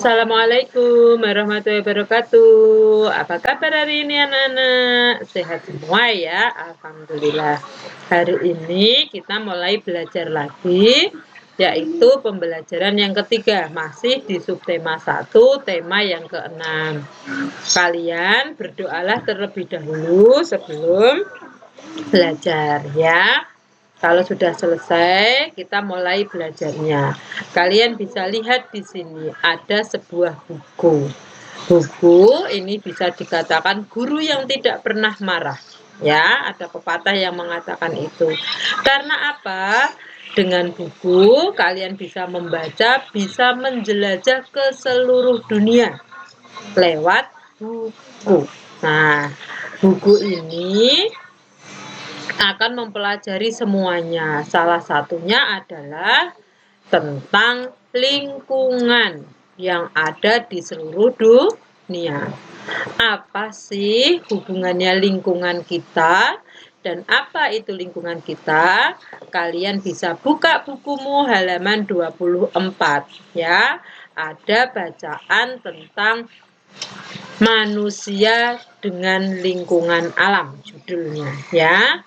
Assalamualaikum warahmatullahi wabarakatuh. Apa kabar hari ini anak-anak? Sehat semua ya? Alhamdulillah. Hari ini kita mulai belajar lagi, yaitu pembelajaran yang ketiga. Masih di subtema 1, tema yang ke-6. Kalian berdoalah terlebih dahulu sebelum belajar ya. Kalau sudah selesai, kita mulai belajarnya. Kalian bisa lihat di sini ada sebuah buku. Buku ini bisa dikatakan guru yang tidak pernah marah. Ya, ada pepatah yang mengatakan itu. Karena apa? Dengan buku kalian bisa membaca, bisa menjelajah ke seluruh dunia lewat buku. Nah, buku ini akan mempelajari semuanya. Salah satunya adalah tentang lingkungan yang ada di seluruh dunia. Apa sih hubungannya lingkungan kita dan apa itu lingkungan kita? Kalian bisa buka bukumu halaman 24 ya. Ada bacaan tentang manusia dengan lingkungan alam judulnya ya.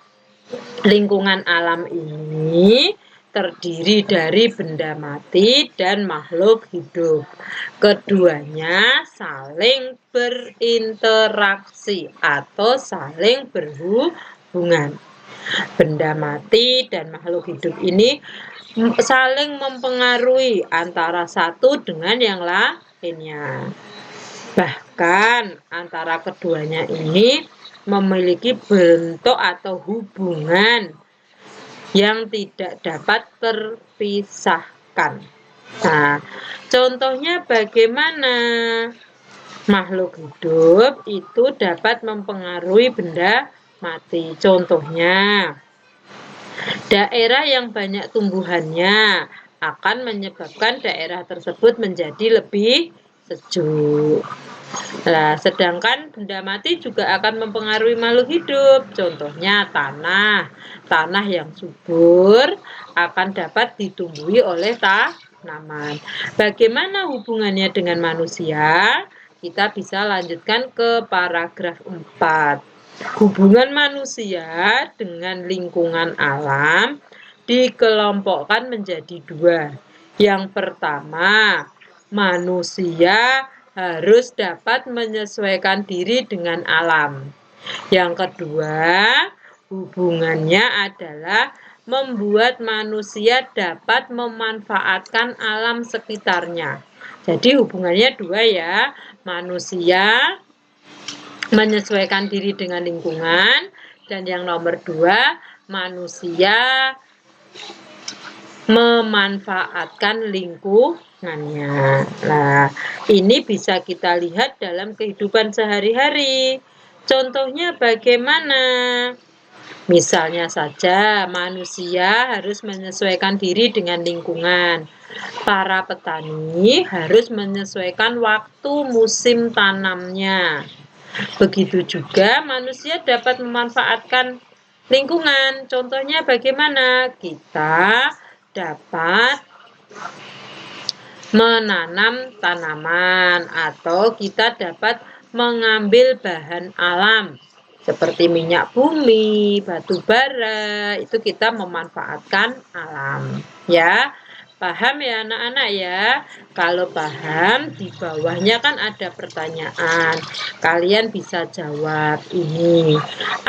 Lingkungan alam ini terdiri dari benda mati dan makhluk hidup. Keduanya saling berinteraksi atau saling berhubungan. Benda mati dan makhluk hidup ini saling mempengaruhi antara satu dengan yang lainnya. Bahkan antara keduanya ini memiliki bentuk atau hubungan yang tidak dapat terpisahkan. Nah, contohnya bagaimana makhluk hidup itu dapat mempengaruhi benda mati. Contohnya, daerah yang banyak tumbuhannya akan menyebabkan daerah tersebut menjadi lebih sejuk. Nah, sedangkan benda mati juga akan mempengaruhi makhluk hidup. Contohnya tanah. Tanah yang subur akan dapat ditumbuhi oleh tanaman. Bagaimana hubungannya dengan manusia? Kita bisa lanjutkan ke paragraf 4. Hubungan manusia dengan lingkungan alam dikelompokkan menjadi dua. Yang pertama, manusia harus dapat menyesuaikan diri dengan alam. Yang kedua, hubungannya adalah membuat manusia dapat memanfaatkan alam sekitarnya. Jadi hubungannya dua ya, manusia menyesuaikan diri dengan lingkungan, dan yang nomor dua, manusia memanfaatkan lingkungannya. Nah, ini bisa kita lihat dalam kehidupan sehari-hari. Contohnya bagaimana? Misalnya saja, manusia harus menyesuaikan diri dengan lingkungan. Para petani harus menyesuaikan waktu musim tanamnya. Begitu juga manusia dapat memanfaatkan lingkungan. Contohnya bagaimana? Kita dapat menanam tanaman atau kita dapat mengambil bahan alam seperti minyak bumi, batu bara, itu kita memanfaatkan alam ya. Paham ya anak-anak ya? Kalau paham, di bawahnya kan ada pertanyaan. Kalian bisa jawab ini.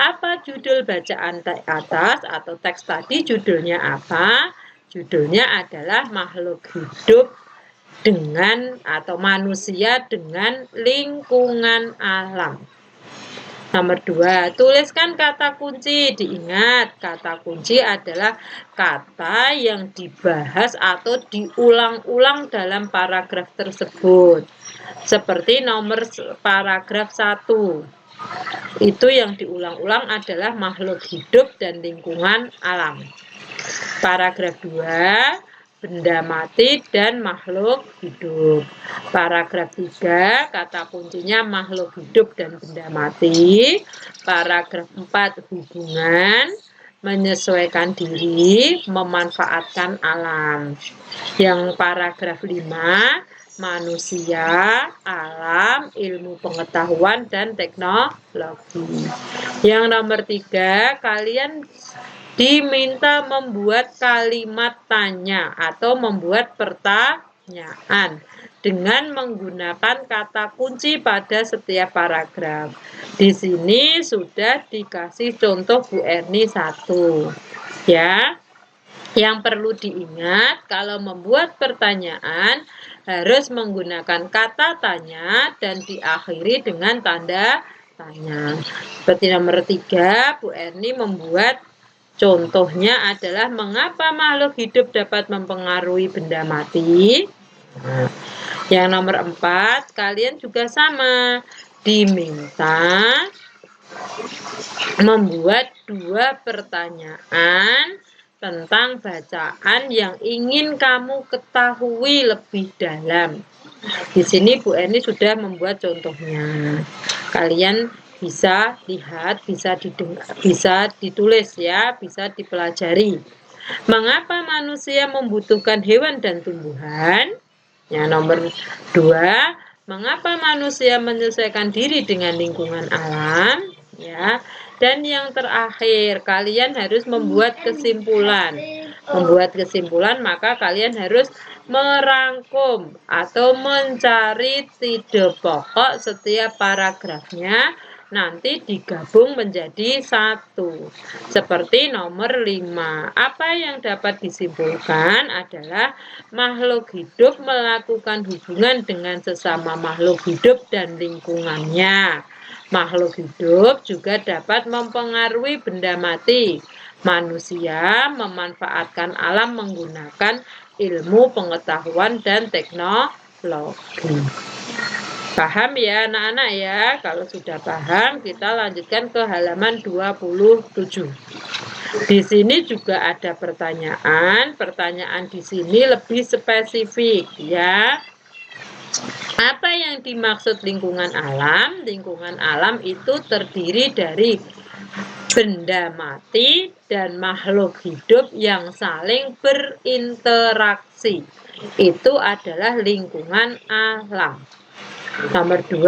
Apa judul bacaan atas atau teks tadi judulnya apa? Judulnya adalah makhluk hidup dengan atau manusia dengan lingkungan alam. Nomor 2, tuliskan kata kunci. Diingat, kata kunci adalah kata yang dibahas atau diulang-ulang dalam paragraf tersebut. Seperti nomor paragraf 1. Itu yang diulang-ulang adalah makhluk hidup dan lingkungan alam. Paragraf 2, benda mati dan makhluk hidup. Paragraf 3, kata kuncinya makhluk hidup dan benda mati. Paragraf 4, hubungan menyesuaikan diri, memanfaatkan alam. Yang paragraf 5, manusia, alam, ilmu pengetahuan, dan teknologi. Yang nomor 3, kalian diminta membuat kalimat tanya atau membuat pertanyaan dengan menggunakan kata kunci pada setiap paragraf. Di sini sudah dikasih contoh Bu Erni 1. Ya. Yang perlu diingat, kalau membuat pertanyaan harus menggunakan kata tanya dan diakhiri dengan tanda tanya. Seperti nomor 3, Bu Erni membuat contohnya adalah mengapa makhluk hidup dapat mempengaruhi benda mati. Nah, yang nomor 4, kalian juga sama, diminta membuat 2 pertanyaan tentang bacaan yang ingin kamu ketahui lebih dalam. Di sini Bu Eni sudah membuat contohnya. Kalian bisa lihat, bisa didengar, bisa ditulis ya, bisa dipelajari. Mengapa manusia membutuhkan hewan dan tumbuhan? Ya, nomor 2, mengapa manusia menyesuaikan diri dengan lingkungan alam? Ya, dan yang terakhir, kalian harus membuat kesimpulan. Membuat kesimpulan, maka kalian harus merangkum atau mencari titik pokok setiap paragrafnya, nanti digabung menjadi 1. Seperti nomor 5. Apa yang dapat disimpulkan adalah makhluk hidup melakukan hubungan dengan sesama makhluk hidup dan lingkungannya. Makhluk hidup juga dapat mempengaruhi benda mati. Manusia memanfaatkan alam menggunakan ilmu pengetahuan dan teknologi. Paham ya anak-anak ya? Kalau sudah paham, kita lanjutkan ke halaman 27. Di sini juga ada pertanyaan. Pertanyaan di sini lebih spesifik ya. Apa yang dimaksud lingkungan alam? Lingkungan alam itu terdiri dari benda mati dan makhluk hidup yang saling berinteraksi. Itu adalah lingkungan alam. Nomor 2,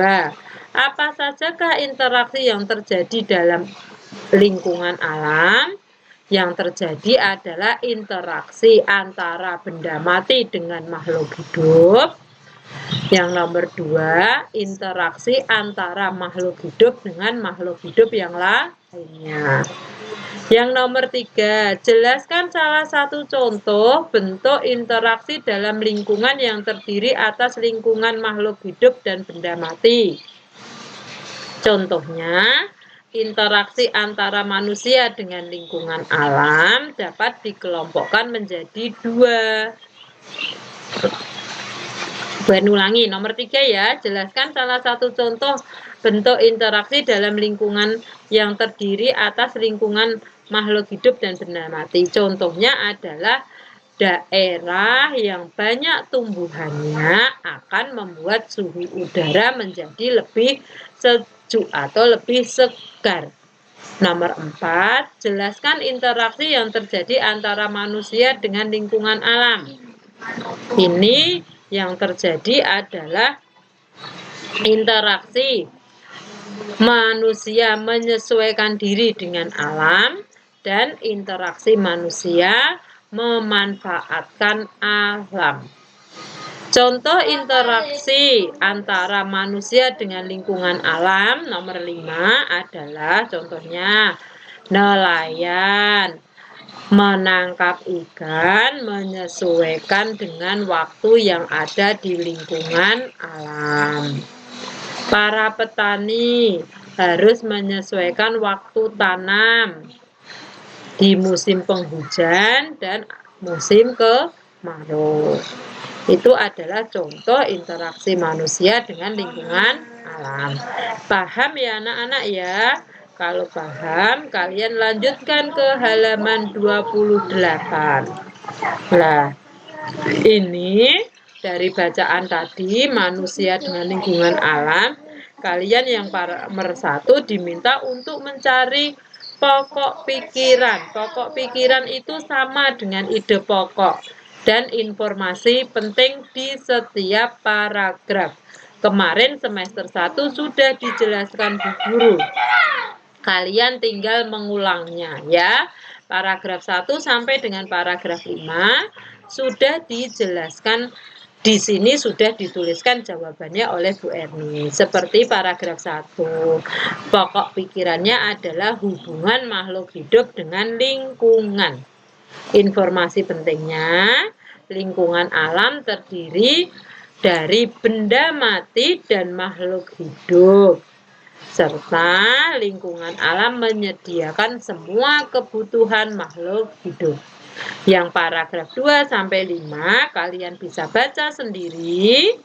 apa sajakah interaksi yang terjadi dalam lingkungan alam? Yang terjadi adalah interaksi antara benda mati dengan makhluk hidup. Yang nomor 2, interaksi antara makhluk hidup dengan makhluk hidup yang lainnya. Yang nomor 3, jelaskan salah satu contoh bentuk interaksi dalam lingkungan yang terdiri atas lingkungan makhluk hidup dan benda mati. Contohnya, interaksi antara manusia dengan lingkungan alam dapat dikelompokkan menjadi 2. Ulangi, nomor 3 ya, jelaskan salah satu contoh bentuk interaksi dalam lingkungan yang terdiri atas lingkungan makhluk hidup dan benda mati. Contohnya adalah daerah yang banyak tumbuhannya akan membuat suhu udara menjadi lebih sejuk atau lebih segar. Nomor 4, jelaskan interaksi yang terjadi antara manusia dengan lingkungan alam. Ini yang terjadi adalah interaksi manusia menyesuaikan diri dengan alam dan interaksi manusia memanfaatkan alam. Contoh interaksi antara manusia dengan lingkungan alam nomor 5 adalah contohnya nelayan, menangkap ikan menyesuaikan dengan waktu yang ada di lingkungan alam. Para petani harus menyesuaikan waktu tanam di musim penghujan dan musim kemarau. Itu adalah contoh interaksi manusia dengan lingkungan alam. Paham ya anak-anak ya? Kalau paham, kalian lanjutkan ke halaman 28. Nah, ini dari bacaan tadi, manusia dengan lingkungan alam, kalian yang nomor 1 diminta untuk mencari pokok pikiran. Pokok pikiran itu sama dengan ide pokok dan informasi penting di setiap paragraf. Kemarin semester 1 sudah dijelaskan Bu Guru. Kalian tinggal mengulangnya ya. Paragraf 1 sampai dengan paragraf 5 sudah dijelaskan. Di sini sudah dituliskan jawabannya oleh Bu Erni. Seperti paragraf 1. Pokok pikirannya adalah hubungan makhluk hidup dengan lingkungan. Informasi pentingnya, lingkungan alam terdiri dari benda mati dan makhluk hidup, serta lingkungan alam menyediakan semua kebutuhan makhluk hidup. Yang paragraf 2 sampai 5 kalian bisa baca sendiri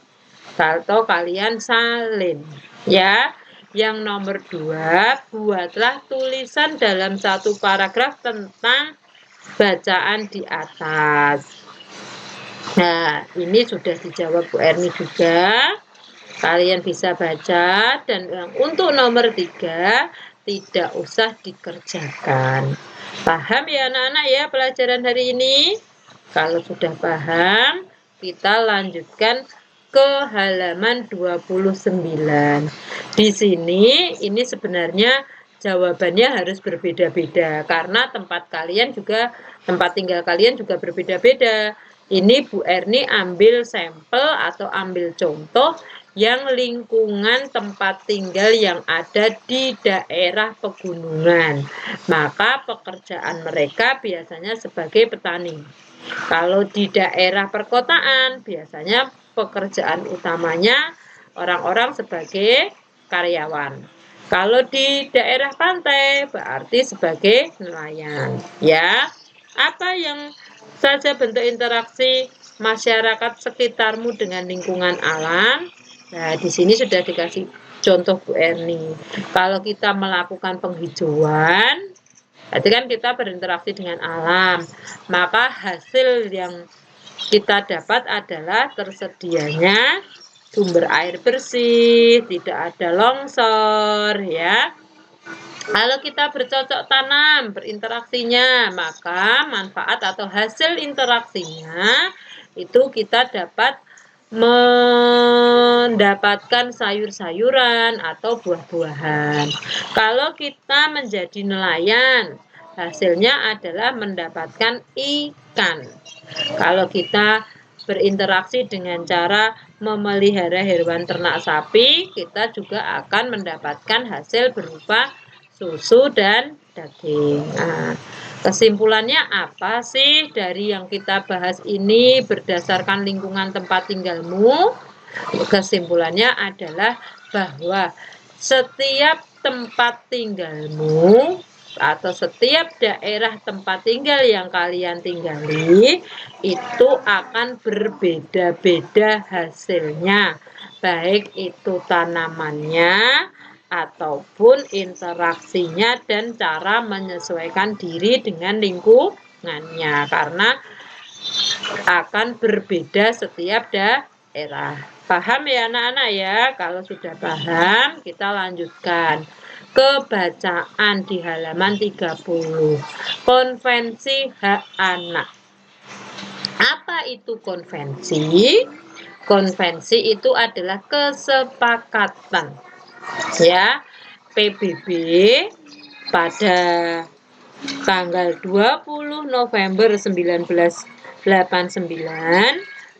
atau kalian salin ya. Yang nomor 2, buatlah tulisan dalam satu paragraf tentang bacaan di atas. Nah, ini sudah dijawab Bu Erni juga. Kalian bisa baca, dan untuk nomor 3 tidak usah dikerjakan. Paham ya anak-anak ya pelajaran hari ini? Kalau sudah paham, kita lanjutkan ke halaman 29. Di sini ini sebenarnya jawabannya harus berbeda-beda karena tempat tinggal kalian juga berbeda-beda. Ini Bu Erni ambil sampel atau ambil contoh yang lingkungan tempat tinggal yang ada di daerah pegunungan. Maka pekerjaan mereka biasanya sebagai petani. Kalau di daerah perkotaan biasanya pekerjaan utamanya orang-orang sebagai karyawan. Kalau di daerah pantai berarti sebagai nelayan, ya. Apa yang saja bentuk interaksi masyarakat sekitarmu dengan lingkungan alam? Nah, di sini sudah dikasih contoh Bu Erni. Kalau kita melakukan penghijauan, berarti kan kita berinteraksi dengan alam. Maka hasil yang kita dapat adalah tersedianya sumber air bersih, tidak ada longsor, ya. Kalau kita bercocok tanam, berinteraksinya, maka manfaat atau hasil interaksinya itu kita dapat mendapatkan sayur-sayuran atau buah-buahan. Kalau kita menjadi nelayan, hasilnya adalah mendapatkan ikan. Kalau kita berinteraksi dengan cara memelihara hewan ternak sapi, kita juga akan mendapatkan hasil berupa susu dan daging. Nah, kesimpulannya apa sih dari yang kita bahas ini berdasarkan lingkungan tempat tinggalmu? Kesimpulannya adalah bahwa setiap tempat tinggalmu atau setiap daerah tempat tinggal yang kalian tinggali itu akan berbeda-beda hasilnya, baik itu tanamannya ataupun interaksinya dan cara menyesuaikan diri dengan lingkungannya, karena akan berbeda setiap daerah. Paham ya anak-anak ya? Kalau sudah paham, kita lanjutkan ke bacaan di halaman 30. Konvensi hak anak. Apa itu konvensi? Konvensi itu adalah kesepakatan, ya, PBB pada tanggal 20 November 1989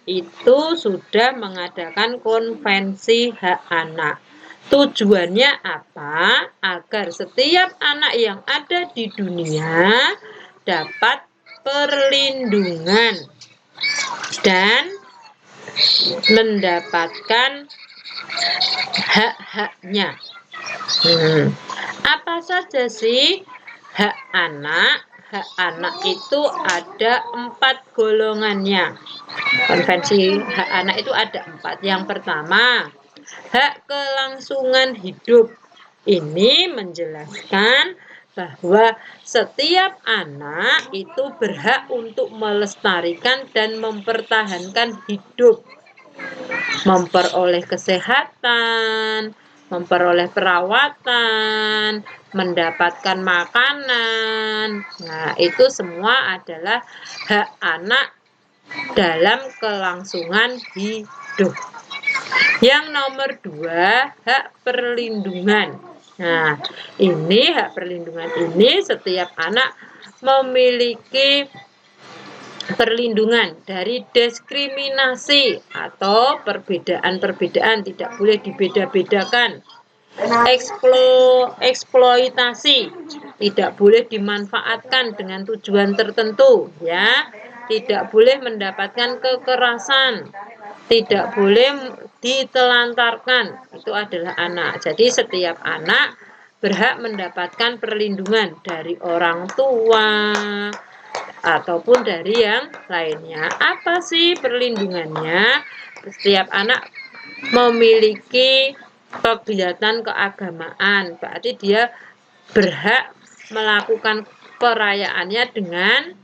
itu sudah mengadakan konvensi hak anak. Tujuannya apa? Agar setiap anak yang ada di dunia dapat perlindungan dan mendapatkan hak-haknya. Apa saja sih hak anak? Hak anak itu ada 4 golongannya. Konvensi hak anak itu ada 4. Yang pertama, hak kelangsungan hidup. Ini menjelaskan bahwa setiap anak itu berhak untuk melestarikan dan mempertahankan hidup, memperoleh kesehatan, memperoleh perawatan, mendapatkan makanan. Nah, itu semua adalah hak anak dalam kelangsungan hidup. Yang nomor 2, hak perlindungan. Nah, ini hak perlindungan ini setiap anak memiliki perlindungan dari diskriminasi atau perbedaan-perbedaan, tidak boleh dibeda-bedakan. Eksploitasi tidak boleh dimanfaatkan dengan tujuan tertentu, ya. Tidak boleh mendapatkan kekerasan, tidak boleh ditelantarkan. Itu adalah anak. Jadi setiap anak berhak mendapatkan perlindungan dari orang tua ataupun dari yang lainnya. Apa sih perlindungannya? Setiap anak memiliki kegiatan keagamaan, berarti dia berhak melakukan perayaannya dengan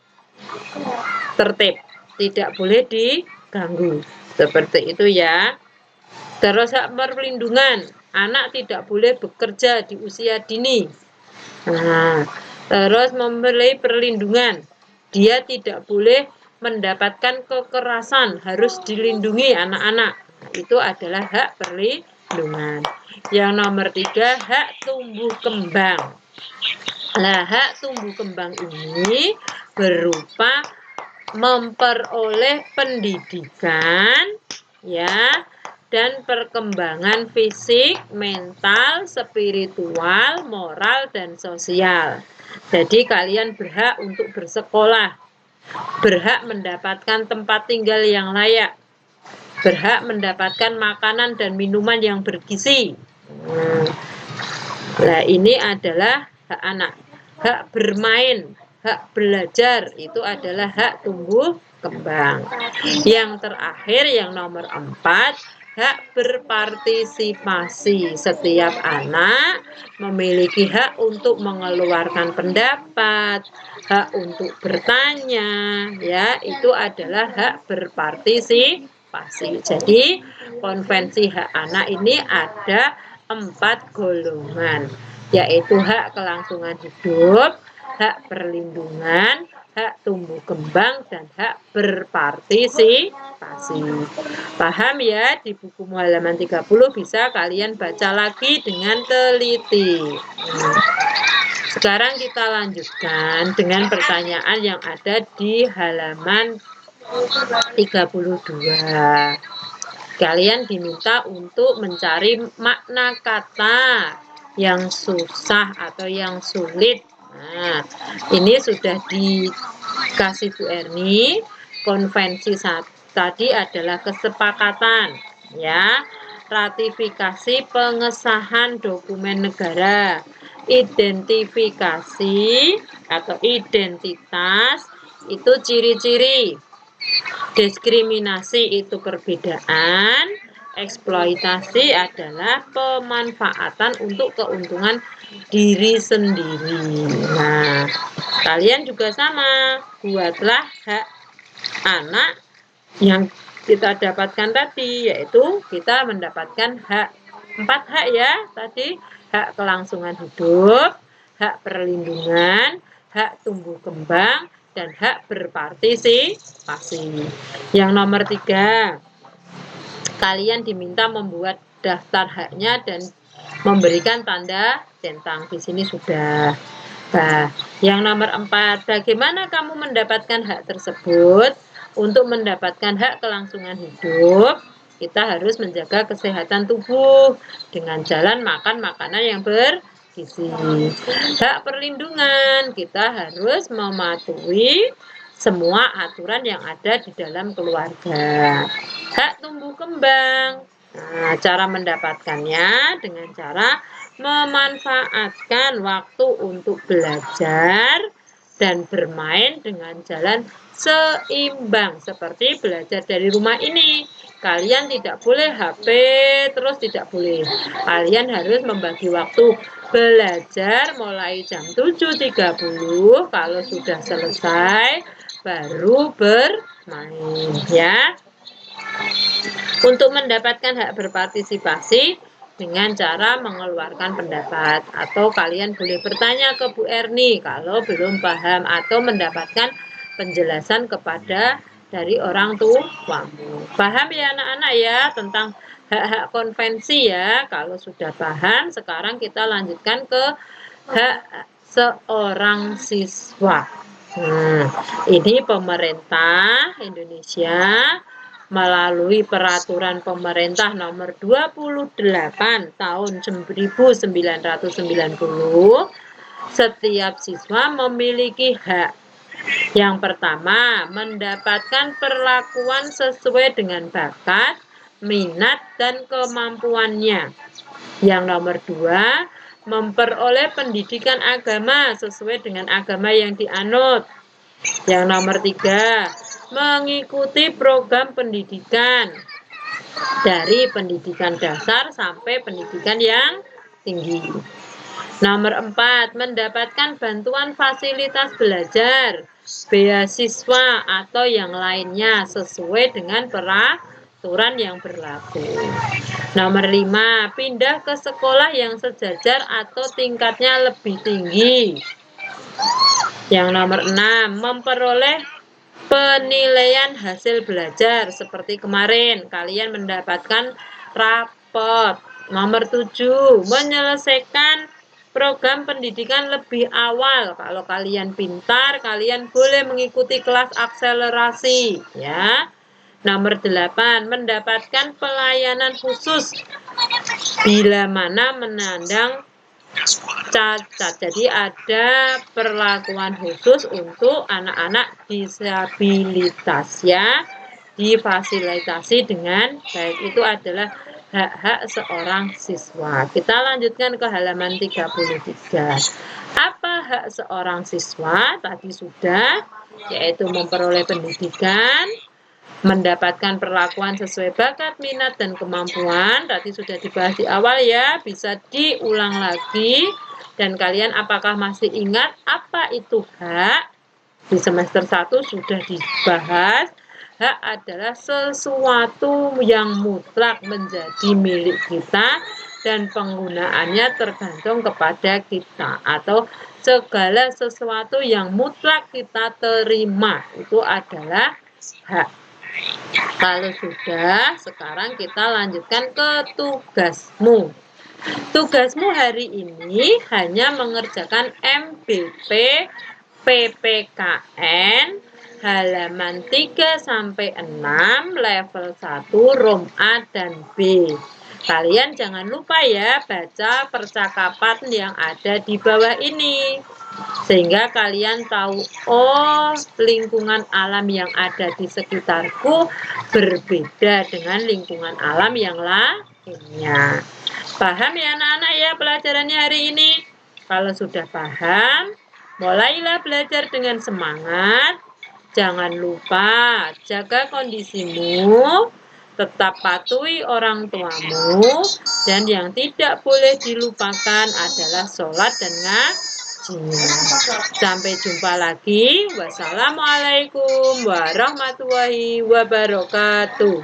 tertib, tidak boleh diganggu. Seperti itu ya. Terus hak perlindungan, anak tidak boleh bekerja di usia dini. Nah, terus memberi perlindungan, dia tidak boleh mendapatkan kekerasan, harus dilindungi anak-anak. Itu adalah hak perlindungan. Yang nomor 3, hak tumbuh kembang. Nah, hak tumbuh kembang ini berupa memperoleh pendidikan, ya, dan perkembangan fisik, mental, spiritual, moral, dan sosial. Jadi kalian berhak untuk bersekolah, berhak mendapatkan tempat tinggal yang layak, berhak mendapatkan makanan dan minuman yang bergizi. Nah, ini adalah hak anak. Hak bermain, hak belajar, itu adalah hak tumbuh kembang. Yang terakhir, yang nomor 4, hak berpartisipasi. Setiap anak memiliki hak untuk mengeluarkan pendapat, hak untuk bertanya, ya, itu adalah hak berpartisipasi. Jadi, konvensi hak anak ini ada 4 golongan, yaitu hak kelangsungan hidup, hak perlindungan, hak tumbuh kembang, dan hak berpartisipasi. Paham ya? Di buku halaman 30 bisa kalian baca lagi dengan teliti. Sekarang kita lanjutkan dengan pertanyaan yang ada di halaman 32. Kalian diminta untuk mencari makna kata yang susah atau yang sulit. Nah, ini sudah dikasih Bu Erni. Konvensi tadi adalah kesepakatan, ya. Ratifikasi pengesahan dokumen negara. Identifikasi atau identitas itu ciri-ciri. Diskriminasi itu perbedaan, eksploitasi adalah pemanfaatan untuk keuntungan diri sendiri. Nah, kalian juga sama, buatlah hak anak yang kita dapatkan tadi, yaitu kita mendapatkan 4 hak ya tadi, hak kelangsungan hidup, hak perlindungan, hak tumbuh kembang, dan hak berpartisipasi. Yang nomor 3, kalian diminta membuat daftar haknya dan memberikan tanda centang. Di sini sudah. Nah, yang nomor 4, bagaimana kamu mendapatkan hak tersebut? Untuk mendapatkan hak kelangsungan hidup, kita harus menjaga kesehatan tubuh dengan jalan makan makanan yang bergizi. Hak perlindungan, kita harus mematuhi semua aturan yang ada di dalam keluarga. Hak tumbuh kembang, nah, cara mendapatkannya dengan cara memanfaatkan waktu untuk belajar dan bermain dengan jalan seimbang, seperti belajar dari rumah ini. Kalian tidak boleh HP, terus tidak boleh. Kalian harus membagi waktu belajar mulai jam 7.30, kalau sudah selesai baru bermain, ya. Untuk mendapatkan hak berpartisipasi, dengan cara mengeluarkan pendapat. Atau kalian boleh bertanya ke Bu Erni kalau belum paham atau mendapatkan penjelasan kepada dari orang tuamu. Paham ya anak-anak ya tentang hak-hak konvensi ya. Kalau sudah paham, sekarang kita lanjutkan ke hak seorang siswa. Ini pemerintah Indonesia melalui peraturan pemerintah nomor 28 tahun 1990, setiap siswa memiliki hak. Yang pertama, mendapatkan perlakuan sesuai dengan bakat, minat, dan kemampuannya. Yang nomor 2, memperoleh pendidikan agama sesuai dengan agama yang dianut. Yang nomor 3, mengikuti program pendidikan dari pendidikan dasar sampai pendidikan yang tinggi. Nomor 4, mendapatkan bantuan fasilitas belajar, beasiswa, atau yang lainnya sesuai dengan peraturan yang berlaku. Nomor 5, pindah ke sekolah yang sejajar atau tingkatnya lebih tinggi. Yang nomor 6, memperoleh penilaian hasil belajar seperti kemarin kalian mendapatkan rapot. Nomor 7, menyelesaikan program pendidikan lebih awal. Kalau kalian pintar, kalian boleh mengikuti kelas akselerasi ya. Nomor 8, mendapatkan pelayanan khusus bila mana menandang cacat. Jadi ada perlakuan khusus untuk anak-anak disabilitas ya, difasilitasi dengan baik. Itu adalah hak-hak seorang siswa. Kita lanjutkan ke halaman 33. Apa hak seorang siswa? Tadi sudah, yaitu memperoleh pendidikan, mendapatkan perlakuan sesuai bakat, minat, dan kemampuan. Tadi sudah dibahas di awal ya, bisa diulang lagi. Dan kalian apakah masih ingat apa itu hak? Di semester 1 sudah dibahas. Hak adalah sesuatu yang mutlak menjadi milik kita dan penggunaannya tergantung kepada kita, atau segala sesuatu yang mutlak kita terima itu adalah hak. Kalau sudah, sekarang kita lanjutkan ke tugasmu. Tugasmu hari ini hanya mengerjakan MBP PPKN halaman 3 sampai 6 level 1 Rom A dan B. Kalian jangan lupa ya baca percakapan yang ada di bawah ini. Sehingga kalian tahu, oh lingkungan alam yang ada di sekitarku berbeda dengan lingkungan alam yang lainnya. Paham ya anak-anak ya pelajarannya hari ini? Kalau sudah paham, mulailah belajar dengan semangat. Jangan lupa jaga kondisimu, tetap patuhi orang tuamu, dan yang tidak boleh dilupakan adalah sholat dan ngajinya. Sampai jumpa lagi. Wassalamualaikum warahmatullahi wabarakatuh.